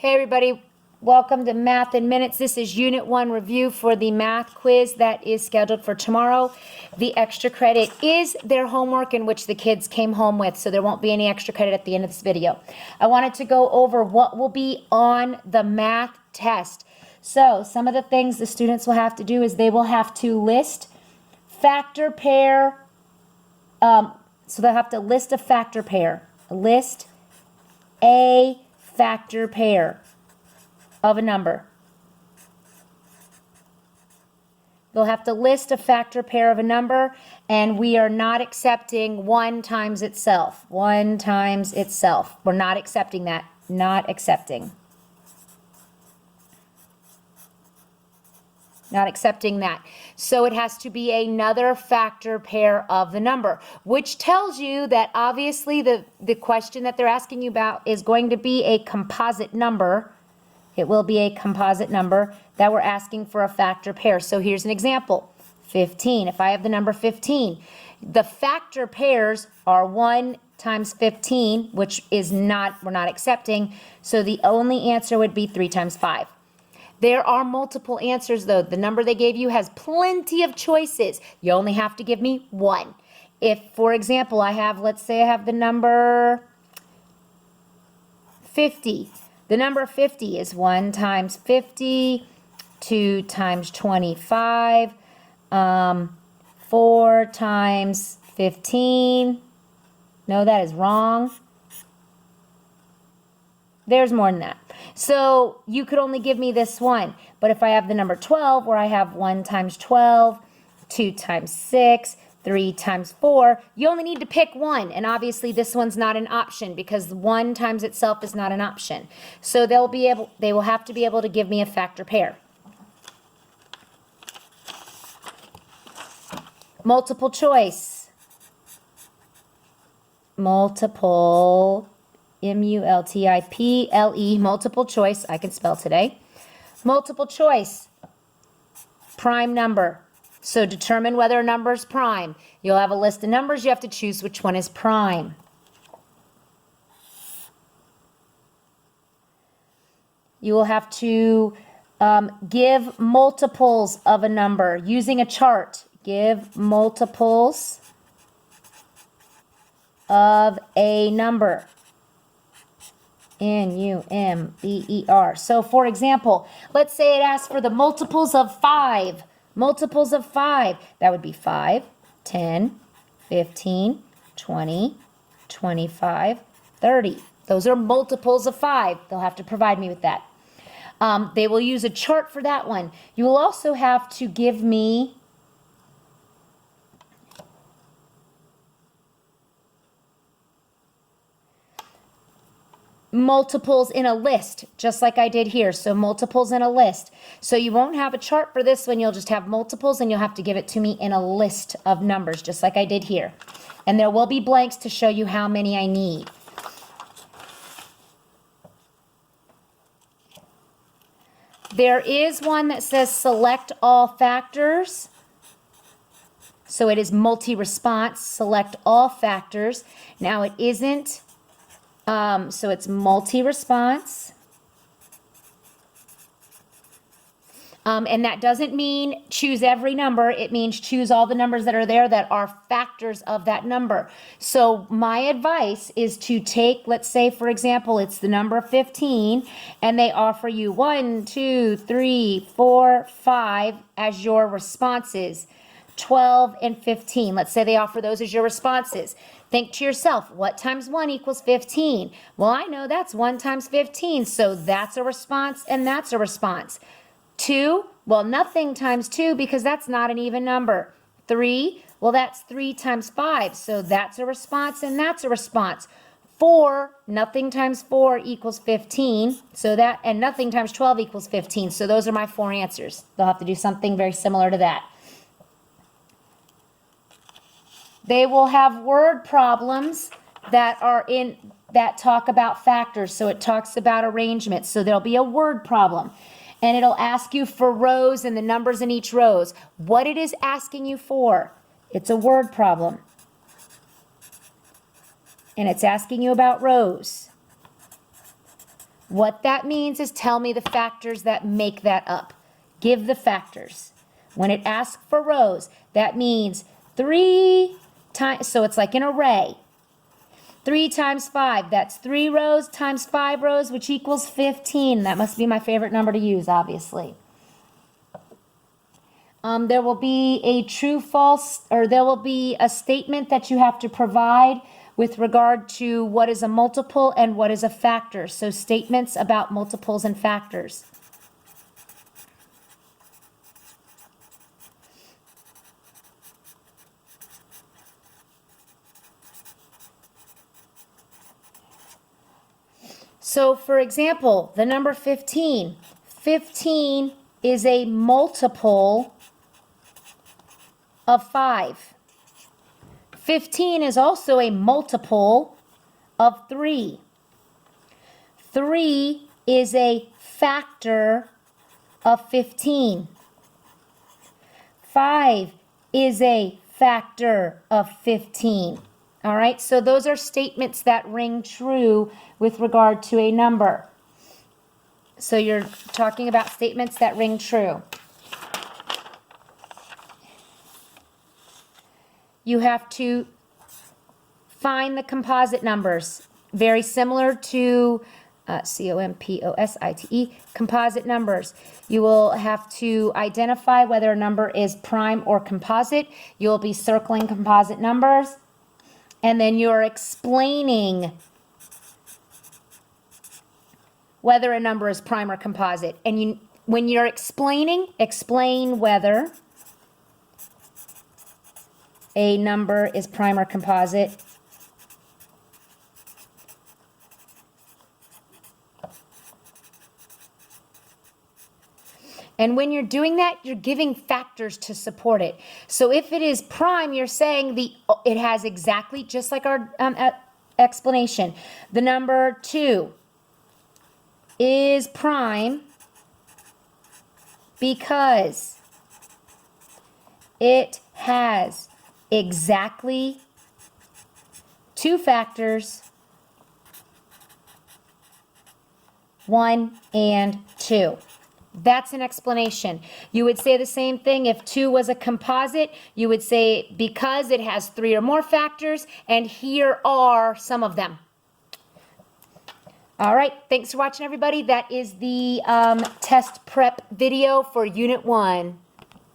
Hey everybody, welcome to Math in Minutes. This is Unit 1 review for the math quiz that is scheduled for tomorrow. The extra credit is their homework in which the kids came home with, so there won't be any extra credit at the end of this video. I wanted to go over what will be on the math test. So some of the things the students will have to do is they will have to list factor pair. So they'll have to list a factor pair. List a factor pair of a number. They'll have to list a factor pair of a number, and we are not accepting 1 times itself. 1 times itself. We're not accepting that. Not accepting. Not accepting that. So it has to be another factor pair of the number, which tells you that obviously the question that they're asking you about is going to be a composite number. It will be a composite number that we're asking for a factor pair. So here's an example. 15. If I have the number 15, the factor pairs are 1 times 15, which is not, we're not accepting. So the only answer would be 3 times 5. There are multiple answers, though. The number they gave you has plenty of choices. You only have to give me 1. If, for example, let's say I have the number 50. The number 50 is 1 times 50, 2 times 25, 4 times 15. No, that is wrong. There's more than that. So you could only give me this one. But if I have the number 12, where I have 1 times 12, 2 times 6, 3 times 4, you only need to pick one. And obviously this one's not an option because 1 times itself is not an option. So they will have to be able to give me a factor pair. Multiple choice. Multiple M-U-L-T-I-P-L-E, multiple choice. I can spell today. Multiple choice, prime number. So determine whether a number is prime. You'll have a list of numbers. You have to choose which one is prime. You will have to give multiples of a number using a chart. Give multiples of a number. N-U-M-B-E-R. So, for example, let's say it asks for the multiples of 5. Multiples of 5. That would be 5, 10, 15, 20, 25, 30. Those are multiples of 5. They'll have to provide me with that. They will use a chart for that one. You will also have to give me multiples in a list, just like I did here. So multiples in a list. So you won't have a chart for this one. You'll just have multiples, and you'll have to give it to me in a list of numbers, just like I did here. And there will be blanks to show you how many I need. There is one that says select all factors. So it is multi-response, select all factors. Now it isn't so it's multi-response. And that doesn't mean choose every number. It means choose all the numbers that are there that are factors of that number. So my advice is to take, let's say, for example, it's the number 15, and they offer you 1, 2, 3, 4, 5 as your responses. 12 and 15. Let's say they offer those as your responses. Think to yourself, what times 1 equals 15? Well, I know that's 1 times 15, so that's a response and that's a response. 2, well, nothing times 2 because that's not an even number. 3, well, that's 3 times 5, so that's a response and that's a response. 4, nothing times 4 equals 15, so that, and nothing times 12 equals 15. So those are my 4 answers. They'll have to do something very similar to that. They will have word problems that talk about factors. So it talks about arrangement. So there'll be a word problem. And it'll ask you for rows and the numbers in each rows. What it is asking you for. It's a word problem. And it's asking you about rows. What that means is tell me the factors that make that up. Give the factors. When it asks for rows, that means 3 times, so it's like an array. 3 times 5, that's 3 rows times 5 rows, which equals 15. That must be my favorite number to use, obviously. There will be a true, false, or there will be a statement that you have to provide with regard to what is a multiple and what is a factor. So statements about multiples and factors. So for example, the number 15. 15 is a multiple of 5. 15 is also a multiple of 3. 3 is a factor of 15. 5 is a factor of 15. All right, so those are statements that ring true with regard to a number. So you're talking about statements that ring true. You have to find the composite numbers. Very similar to composite, composite numbers. You will have to identify whether a number is prime or composite. You'll be circling composite numbers. And then you're explaining whether a number is prime or composite. And when you're explaining, explain whether a number is prime or composite. And when you're doing that, you're giving factors to support it. So if it is prime, you're saying it has exactly, just like our explanation. The number 2 is prime because it has exactly 2 factors, 1 and 2. That's an explanation. You would say the same thing if 2 was a composite. You would say because it has 3 or more factors, and here are some of them. All right, thanks for watching, everybody. That is the test prep video for Unit 1.